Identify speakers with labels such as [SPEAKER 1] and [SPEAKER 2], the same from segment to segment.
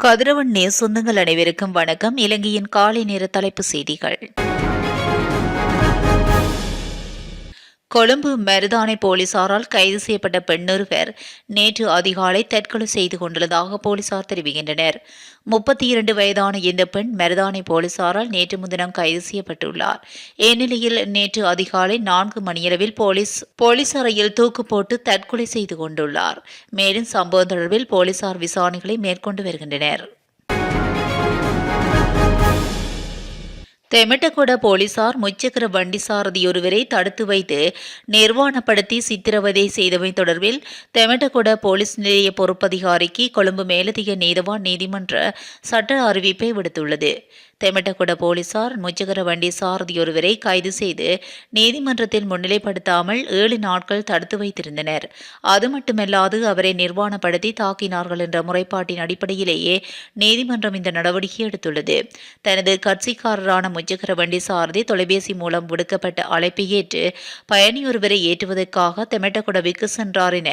[SPEAKER 1] கதிரவன் நேர் சொந்தங்கள் அனைவருக்கும் வணக்கம். இலங்கையின் காலை நேர தலைப்பு செய்திகள். கொழும்பு மருதானை போலீசாரால் கைது செய்யப்பட்ட பெண்ணொருவர் நேற்று அதிகாலை தற்கொலை செய்து கொண்டுள்ளதாக போலீசார் தெரிவிக்கின்றனர். 32 வயதான இந்த பெண் மருதானை போலீசாரால் நேற்று முன்தினம் கைது செய்யப்பட்டுள்ளார். இந்நிலையில் நேற்று அதிகாலை 4 மணியளவில் போலீஸ் அறையில் தூக்கு போட்டு தற்கொலை செய்து கொண்டுள்ளார். மேலும் சம்பவம் தொடர்பில் போலீசார் விசாரணைகளை மேற்கொண்டு வருகின்றனர். தெமட்டகொட போலீசார் முச்சக்கர வண்டி சாரதியொருவரை தடுத்து வைத்து நிர்வாணப்படுத்தி சித்திரவதை செய்தமை தொடர்பில் தெமட்டகொட போலீஸ் நிலைய பொறுப்பதிகாரிக்கு கொழும்பு மேலதிக நீதவான் நீதிமன்ற சட்ட அறிவிப்பை விடுத்துள்ளது. தெமட்டகொட போலீசார் முச்சக்கர வண்டி சாரதியொருவரை கைது செய்து நீதிமன்றத்தில் முன்னிலைப்படுத்தாமல் 7 நாட்கள் தடுத்து வைத்திருந்தனர். அது மட்டுமல்லாது அவரை நிர்வாணப்படுத்தி தாக்கினார்கள் என்ற முறைப்பாட்டின் அடிப்படையிலேயே நீதிமன்றம் இந்த நடவடிக்கை எடுத்துள்ளது. தனது கட்சிக்காரரான முச்சக்கர வண்டி சாரதி தொலைபேசி மூலம் விடுக்கப்பட்ட அழைப்பை ஏற்று பயணியொருவரை ஏற்றுவதற்காக தெமட்டகொடவிற்கு சென்றார் என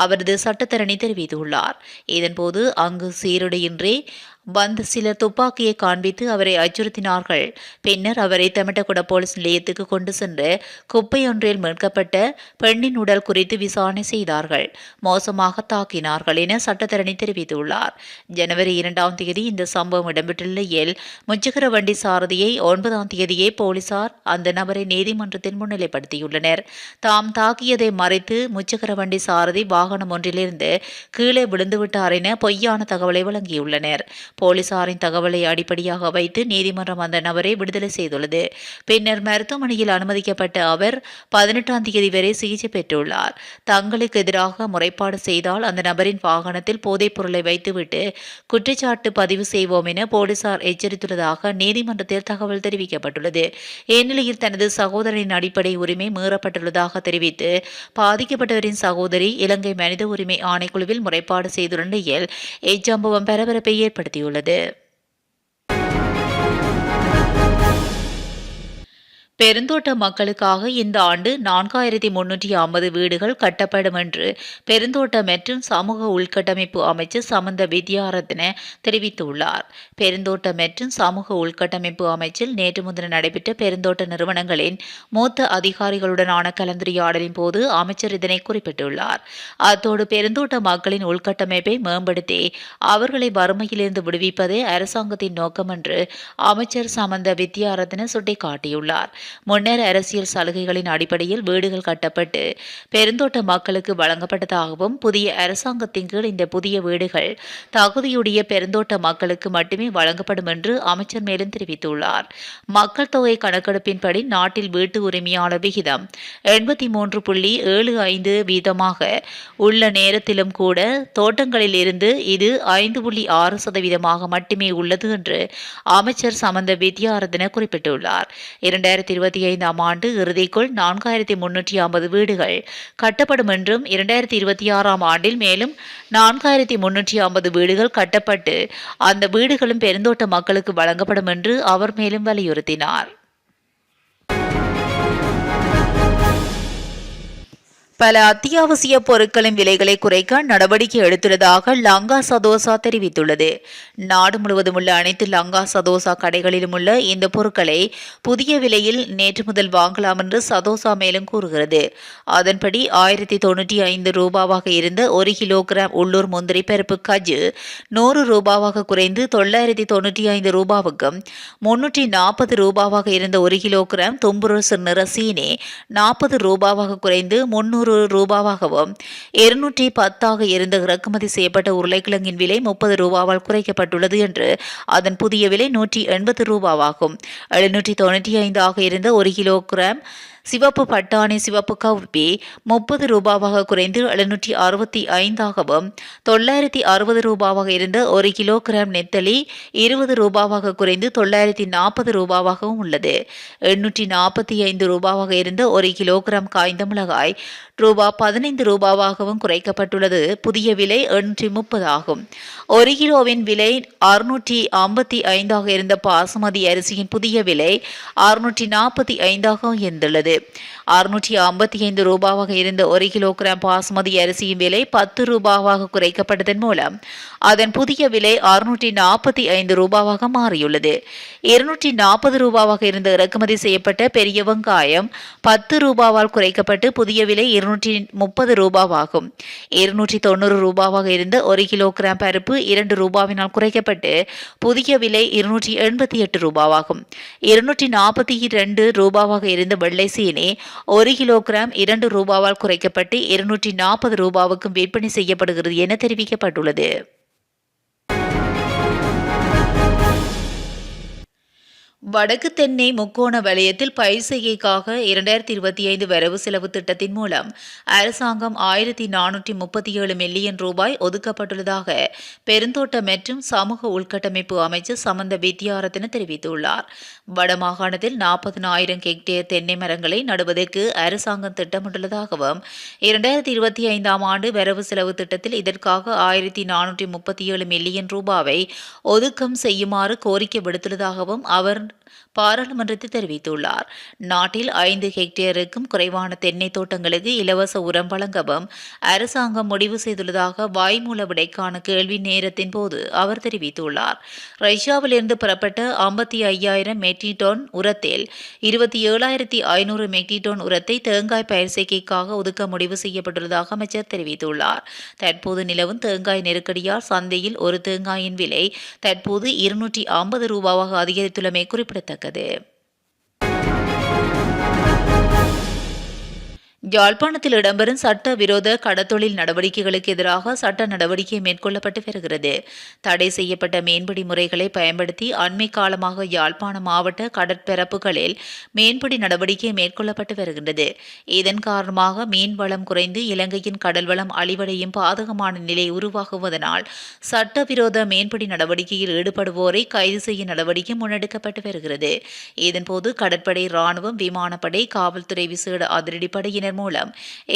[SPEAKER 1] அவரது சட்டத்தரணி தெரிவித்துள்ளார். இதன்போது அங்கு சீருடையின்றி வந்த சிலர் துப்பாக்கியை காண்பித்து அவரை அச்சுறுத்தினார்கள். பின்னர் அவரை தெமட்டகொட போலீஸ் நிலையத்துக்கு கொண்டு சென்று குப்பையொன்றில் மீட்கப்பட்ட பெண்ணின் உடல் குறித்து விசாரணை செய்தார்கள். மோசமாக தாக்கினார்கள் என சட்டத்தரணி தெரிவித்துள்ளார். ஜனவரி 2ஆம் தேதி இந்த சம்பவம் இடம்பெற்றுள்ள நிலையில் முச்சக்கர வண்டி சாரதியை 9ஆம் தேதியே போலீசார் அந்த நபரை நீதிமன்றத்தில் முன்னிலைப்படுத்தியுள்ளனர். தாம் தாக்கியதை மறைத்து முச்சக்கர வண்டி சாரதி வாகனம் ஒன்றிலிருந்து கீழே விழுந்துவிட்டார் என பொய்யான தகவலை வழங்கியுள்ளனர். போலீசாரின் தகவலை அடிப்படையாக வைத்து நீதிமன்றம் அந்த நபரை விடுதலை செய்துள்ளது. பின்னர் மருத்துவமனையில் அனுமதிக்கப்பட்ட அவர் 18ஆம் தேதி வரை சிகிச்சை பெற்றுள்ளார். தங்களுக்கு எதிராக முறைப்பாடு செய்தால் அந்த நபரின் வாகனத்தில் போதைப் பொருளை வைத்துவிட்டு குற்றச்சாட்டு பதிவு செய்வோம் என போலீசார் எச்சரித்துள்ளதாக நீதிமன்றத்தில் தகவல் தெரிவிக்கப்பட்டுள்ளது. இந்நிலையில் தனது சகோதரனின் அடிப்படை உரிமை மீறப்பட்டுள்ளதாக தெரிவித்து பாதிக்கப்பட்டவரின் சகோதரி இலங்கை மனித உரிமை ஆணைக்குழுவில் முறைப்பாடு செய்துள்ள நிலையில் இச்சம்பவம் பரபரப்பை ஏற்படுத்தியுள்ளது. பெருந்தோட்ட மக்களுக்காக இந்த ஆண்டு 4350 வீடுகள் கட்டப்படும் என்று பெருந்தோட்ட மற்றும் சமூக உள்கட்டமைப்பு அமைச்சர் சமந்த வித்யாரத்ன தெரிவித்துள்ளார். பெருந்தோட்ட மற்றும் சமூக உள்கட்டமைப்பு அமைச்சில் நேற்று முன்தினம் நடைபெற்ற பெருந்தோட்ட நிறுவனங்களின் மூத்த அதிகாரிகளுடனான கலந்துரையாடலின் போது அமைச்சர் இதனை குறிப்பிட்டுள்ளார். அத்தோடு பெருந்தோட்ட மக்களின் உள்கட்டமைப்பை மேம்படுத்தி அவர்களை வறுமையிலிருந்து விடுவிப்பதே அரசாங்கத்தின் நோக்கம் என்று அமைச்சர் சமந்த வித்யாரத்ன சுட்டிக்காட்டியுள்ளார். முன்னர் அரசியல் சலுகைகளின் அடிப்படையில் வீடுகள் கட்டப்பட்டு பெருந்தோட்ட மக்களுக்கு வழங்கப்பட்டதாகவும் புதிய அரசாங்கத்தின் கீழ் இந்த புதிய வீடுகள் தகுதியுடைய பெருந்தோட்ட மக்களுக்கு மட்டுமே வழங்கப்படும் என்று அமைச்சர் மேலும் தெரிவித்துள்ளார். மக்கள் தொகை கணக்கெடுப்பின்படி நாட்டில் வீட்டு உரிமையாளர் விகிதம் 83.75 வீதமாக உள்ள நேரத்திலும் கூட தோட்டங்களில் இருந்து இது 5.6% மட்டுமே உள்ளது என்று அமைச்சர் சமந்த வித்யாரத்ன குறிப்பிட்டுள்ளார். 2025ஆம் ஆண்டு இறுதிக்குள் 4350 வீடுகள் கட்டப்படும் என்றும் 2026ஆம் ஆண்டில் மேலும் 4350 வீடுகள் கட்டப்பட்டு அந்த வீடுகளும் பெருந்தோட்ட மக்களுக்கு வழங்கப்படும் என்று அவர் மேலும் வலியுறுத்தினார். பல அத்தியாவசிய பொருட்களின் விலைகளை குறைக்க நடவடிக்கை எடுத்துள்ளதாக லங்கா சதோசா தெரிவித்துள்ளது. நாடு முழுவதும் உள்ள அனைத்து லங்கா சதோசா கடைகளிலும் உள்ள இந்த பொருட்களை புதிய விலையில் நேற்று முதல் வாங்கலாம் என்று சதோசா மேலும் கூறுகிறது. அதன்படி 1095 ரூபாவாக இருந்த 1 கிலோகிராம் உள்ளூர் முந்திரி பருப்பு கஜு 100 ரூபாவாக குறைந்து 995 ரூபாவுக்கும், 340 ரூபாவாக இருந்த 1 கிலோகிராம் தும்புரு நிற சீனி 40 ரூபாவாக குறைந்து 300 ரூபாவாகவும், 210 இருந்த இறக்குமதி செய்யப்பட்ட உருளைக்கிழங்கின் விலை 30 ரூபாவால் குறைக்கப்பட்டுள்ளது என்று அதன் புதிய விலை 180 ரூபாவாகும். 795 இருந்த 1 கிலோகிராம் சிவப்பு பட்டாணி சிவப்பு கவுப்பி 30 ரூபாவாக குறைந்து 765ஆகவும், 960 ரூபாவாக இருந்த 1 கிலோகிராம் நெத்தலி 20 ரூபாவாக குறைந்து 940 ரூபாவாகவும் உள்ளது. 845 ரூபாவாக இருந்த 1 கிலோகிராம் காய்ந்த மிளகாய் ரூபாய் 15 ரூபாவாகவும் குறைக்கப்பட்டுள்ளது. புதிய விலை 830 ஆகும். 1 கிலோவின் விலை 655 இருந்த பாசுமதி அரிசியின் புதிய விலை 645 இருந்துள்ளது. குறைக்கப்பட்டுள்ளது. 655 ரூபாவாக இருந்த 1 கிலோகிராம் பாசுமதி அரிசியின் விலை 10 ரூபாவாக குறைக்கப்பட்டதன் மூலம் அதன் புதிய விலை 645 ரூபாவாக மாறியுள்ளது. 240 ரூபாவாக இருந்த இறக்குமதி செய்யப்பட்ட பெரிய வெங்காயம் 10 ரூபாவால் குறைக்கப்பட்டு புதிய விலை 230 ரூபாவாகும். 290 ரூபாவாக இருந்த 1 கிலோகிராம் பருப்பு 2 ரூபாவினால் குறைக்கப்பட்டு புதிய விலை 288 ரூபாவாகும். 242 ரூபாவாக இருந்த வெள்ளை சீனி 1 கிலோகிராம் 2 ரூபாவால் குறைக்கப்பட்டு 240 ரூபாவுக்கும் விற்பனை செய்யப்படுகிறது என தெரிவிக்கப்பட்டுள்ளது. வடக்கு தென்னை முக்கோண வலயத்தில் பயிர் செய்கைக்காக 2025 வரவு செலவு திட்டத்தின் மூலம் அரசாங்கம் 1437 மில்லியன் ரூபாய் ஒதுக்கப்பட்டுள்ளதாக பெருந்தோட்ட மற்றும் சமூக உள்கட்டமைப்பு அமைச்சர் சமந்த வித்யாரத்ன தெரிவித்துள்ளார். வடமாகாணத்தில் 40,000 ஹெக்டேர் தென்னை மரங்களை நடுவதற்கு அரசாங்கம் திட்டமிட்டுள்ளதாகவும் 2025 ஆண்டு வரவு செலவு திட்டத்தில் இதற்காக 1437 மில்லியன் ரூபாவை ஒதுக்கம் செய்யுமாறு கோரிக்கை விடுத்துள்ளதாகவும் அவர் பாராளுமன்றத்தில் தெரிவித்துள்ளார். நாட்டில் 5 ஹெக்டேருக்கும் குறைவான தென்னை தோட்டங்களுக்கு இலவச உரம் வழங்கவும் அரசாங்கம் முடிவு செய்துள்ளதாக வாய்மூல விடைக்கான கேள்வி நேரத்தின் போது அவர் தெரிவித்துள்ளார். ரஷ்யாவிலிருந்து பெறப்பட்ட 55,000 மெட்ரிக் டன் உரத்தில் 27,500 மெட்ரிக் டன் உரத்தை தேங்காய் பயிர் செய்கைக்காக ஒதுக்க முடிவு செய்யப்பட்டுள்ளதாக அமைச்சர் தெரிவித்துள்ளார். தற்போது நிலவும் தேங்காய் நெருக்கடியால் சந்தையில் ஒரு தேங்காயின் விலை தற்போது 250 ரூபாவாக அதிகரித்துள்ளமை குறிப்பிடத்தக்கது. யாழ்ப்பாணத்தில் இடம்பெறும் சட்ட விரோத கடத்தொழில் நடவடிக்கைகளுக்கு எதிராக சட்ட நடவடிக்கை மேற்கொள்ளப்பட்டு வருகிறது. தடை செய்யப்பட்ட மீன்பிடி முறைகளை பயன்படுத்தி அண்மை காலமாக யாழ்ப்பாண மாவட்ட கடற்பரப்புகளில் மீன்பிடி நடவடிக்கை மேற்கொள்ளப்பட்டு வருகின்றது. இதன் காரணமாக மீன் வளம் குறைந்து இலங்கையின் கடல் வளம் அழிவடையும் பாதகமான நிலை உருவாகுவதனால் சட்டவிரோத மீன்பிடி நடவடிக்கையில் ஈடுபடுவோரை கைது செய்ய நடவடிக்கை முன்னெடுக்கப்பட்டு வருகிறது. இதன்போது கடற்படை, ராணுவம், விமானப்படை, காவல்துறை, விசேட அதிரடிப்படையினர் மூலம்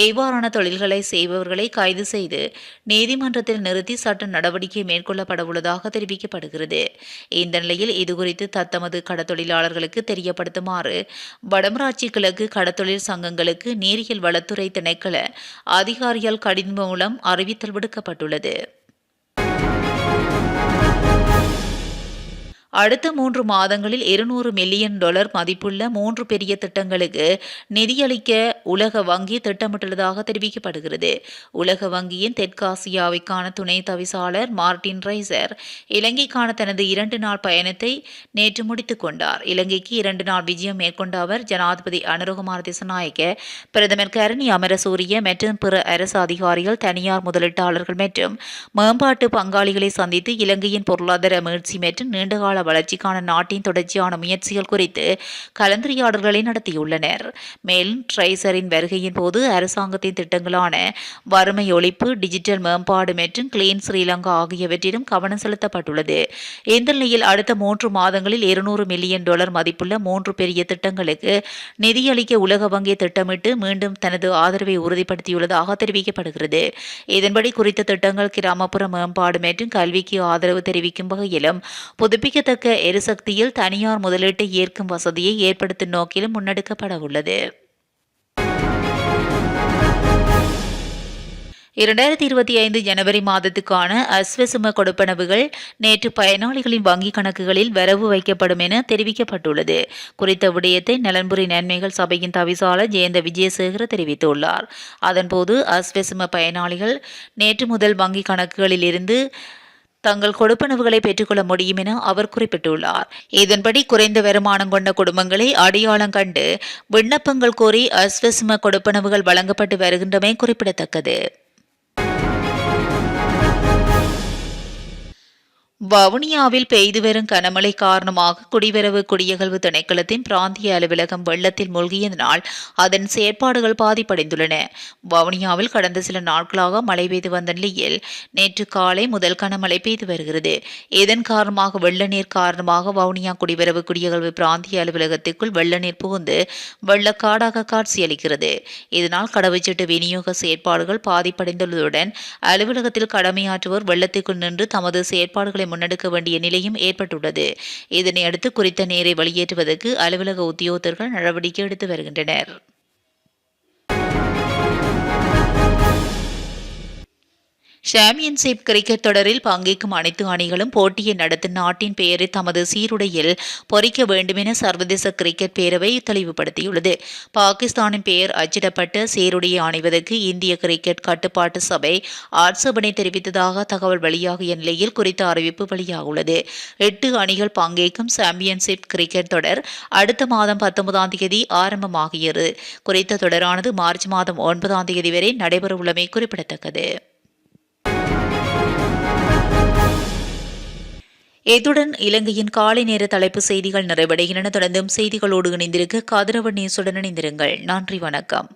[SPEAKER 1] இவ்வாறான தொழில்களை செய்பவர்களை கைது செய்து நீதிமன்றத்தில் நிறுத்தி சட்ட நடவடிக்கை மேற்கொள்ளப்பட உள்ளதாக தெரிவிக்கப்படுகிறது. இந்த நிலையில் இதுகுறித்து தத்தமது கடத்தொழிலாளர்களுக்கு தெரியப்படுத்துமாறு வடமராட்சி கிழக்கு கடத்தொழில் சங்கங்களுக்கு நீரியல் வளத்துறை திணைக்கள அதிகாரிகள் கடிதம் மூலம் அறிவித்தல் விடுக்கப்பட்டுள்ளது. அடுத்த 3 மாதங்களில் $200 மில்லியன் மதிப்புள்ள 3 பெரிய திட்டங்களுக்கு நிதியளிக்க உலக வங்கி திட்டமிட்டுள்ளதாக தெரிவிக்கப்படுகிறது. உலக வங்கியின் தெற்காசியாவுக்கான துணை தவிசாளர் மார்டின் ரைசர் இலங்கைக்கான தனது 2 நாள் பயணத்தை நேற்று முடித்துக் கொண்டார். இலங்கைக்கு 2 நாள் விஜயம் மேற்கொண்ட அவர் ஜனாதிபதி அனுரகுமார திசாநாயக்க, பிரதமர் கரணி அமரசூரிய மற்றும் பிற அரசு அதிகாரிகள், தனியார் முதலீட்டாளர்கள் மற்றும் மேம்பாட்டு பங்காளிகளை சந்தித்து இலங்கையின் பொருளாதார மீட்சி மற்றும் நீண்டகால வளர்ச்சிக்கான நாட்டின் தொடர்ச்சியான முயற்சிகள் குறித்து கலந்துரையாடல்களை நடத்தியுள்ளனர். மேலும் ட்ரைசரின் வருகையின் போது அரசாங்கத்தின் திட்டங்களான வறுமை ஒழிப்பு, டிஜிட்டல் மேம்பாடு மற்றும் கிளீன் ஸ்ரீலங்கா ஆகியவற்றிலும் கவனம் செலுத்தப்பட்டுள்ளது. இந்த நிலையில் அடுத்த 3 மாதங்களில் $200 மில்லியன் மதிப்புள்ள 3 பெரிய திட்டங்களுக்கு நிதியளிக்க உலக வங்கி திட்டமிட்டு மீண்டும் தனது ஆதரவை உறுதிப்படுத்தியுள்ளதாக தெரிவிக்கப்படுகிறது. இதன்படி குறித்த திட்டங்கள் கிராமப்புற மேம்பாடு மற்றும் கல்விக்கு ஆதரவு தெரிவிக்கும் வகையிலும் புதுப்பிக்கத்தக்க எரிசக்தியில் தனியார் முதலீட்டை ஏற்கும் வசதியை ஏற்படுத்தும் நோக்கிலும் முன்னெடுக்கப்பட உள்ளது. 2025 ஜனவரி மாதத்துக்கான அஸ்வசும கொடுப்பனவுகள் நேற்று பயனாளிகளின் வங்கிக் கணக்குகளில் வரவு வைக்கப்படும் என தெரிவிக்கப்பட்டுள்ளது. குறித்த விடயத்தை நலன்புரி நன்மைகள் சபையின் தவிசாளர் ஜெயந்த விஜயசேகர தெரிவித்துள்ளார். அதன்போது அஸ்வசும பயனாளிகள் நேற்று முதல் வங்கிக் கணக்குகளில் இருந்து தங்கள் கொடுப்பனவுகளை பெற்றுக்கொள்ள முடியும் என அவர் குறிப்பிட்டுள்ளார். இதன்படி குறைந்த வருமானம் கொண்ட குடும்பங்களை அடையாளம் கண்டு விண்ணப்பங்கள் கோரி அஸ்வசும கொடுப்பனவுகள் வழங்கப்பட்டு வருகின்றமை குறிப்பிடத்தக்கது. வவுனியாவில் பெய்து வரும் கனமழை காரணமாக குடிவரவு குடியகல்வு திணைக்களத்தின் பிராந்திய அலுவலகம் வெள்ளத்தில் மூழ்கியதனால் அதன் செயற்பாடுகள் பாதிப்படைந்துள்ளன. வவுனியாவில் கடந்த சில நாட்களாக மழை பெய்து வந்த நிலையில் நேற்று காலை முதல் கனமழை பெய்து வருகிறது. இதன் காரணமாக வெள்ள நீர் காரணமாக வவுனியா குடிவரவு குடியகல்வு பிராந்திய அலுவலகத்திற்குள் வெள்ள நீர் புகுந்து வெள்ளக்காடாக காட்சியளிக்கிறது. இதனால் கடவுச்சீட்டு விநியோக செயற்பாடுகள் பாதிப்படைந்துள்ளதுடன் அலுவலகத்தில் கடமையாற்றுவோர் வெள்ளத்திற்குள் நின்று தமது செயற்பாடுகளை நடவடிக்கைகளை முன்னெடுக்க வேண்டிய நிலையும் ஏற்பட்டுள்ளது. இதனையடுத்து குறித்த நீரை வெளியேற்றுவதற்கு அலுவலக உத்தியோகத்தர்கள் நடவடிக்கை எடுத்து வருகின்றனர். சாம்பியன்ஷிப் கிரிக்கெட் தொடரில் பங்கேற்கும் அனைத்து அணிகளும் போட்டியை நடத்தும் நாட்டின் பெயரை தமது சீருடையில் பொறிக்க வேண்டும் என சர்வதேச கிரிக்கெட் பேரவை தெளிவுபடுத்தியுள்ளது. பாகிஸ்தானின் பெயர் அச்சிடப்பட்ட சீருடையை அணிவதற்கு இந்திய கிரிக்கெட் கட்டுப்பாட்டு சபை ஆட்சேபனை தெரிவித்ததாக தகவல் வெளியாகிய நிலையில் குறித்த அறிவிப்பு வெளியாகியுள்ளது. 8 அணிகள் பங்கேற்கும் சாம்பியன்ஷிப் கிரிக்கெட் தொடர் அடுத்த மாதம் 19ஆம் தேதி ஆரம்பமாகிறது. குறித்த தொடரானது மார்ச் மாதம் 9ஆம் தேதி வரை நடைபெறவுள்ளமை குறிப்பிடத்தக்கது. இத்துடன் இலங்கையின் காலை நேர தலைப்பு செய்திகள் நிறைவடைகின்றன. தொடர்ந்தும் செய்திகளோடு இணைந்திருக்க கதிரவன் நியூஸுடன் இணைந்திருங்கள். நன்றி, வணக்கம்.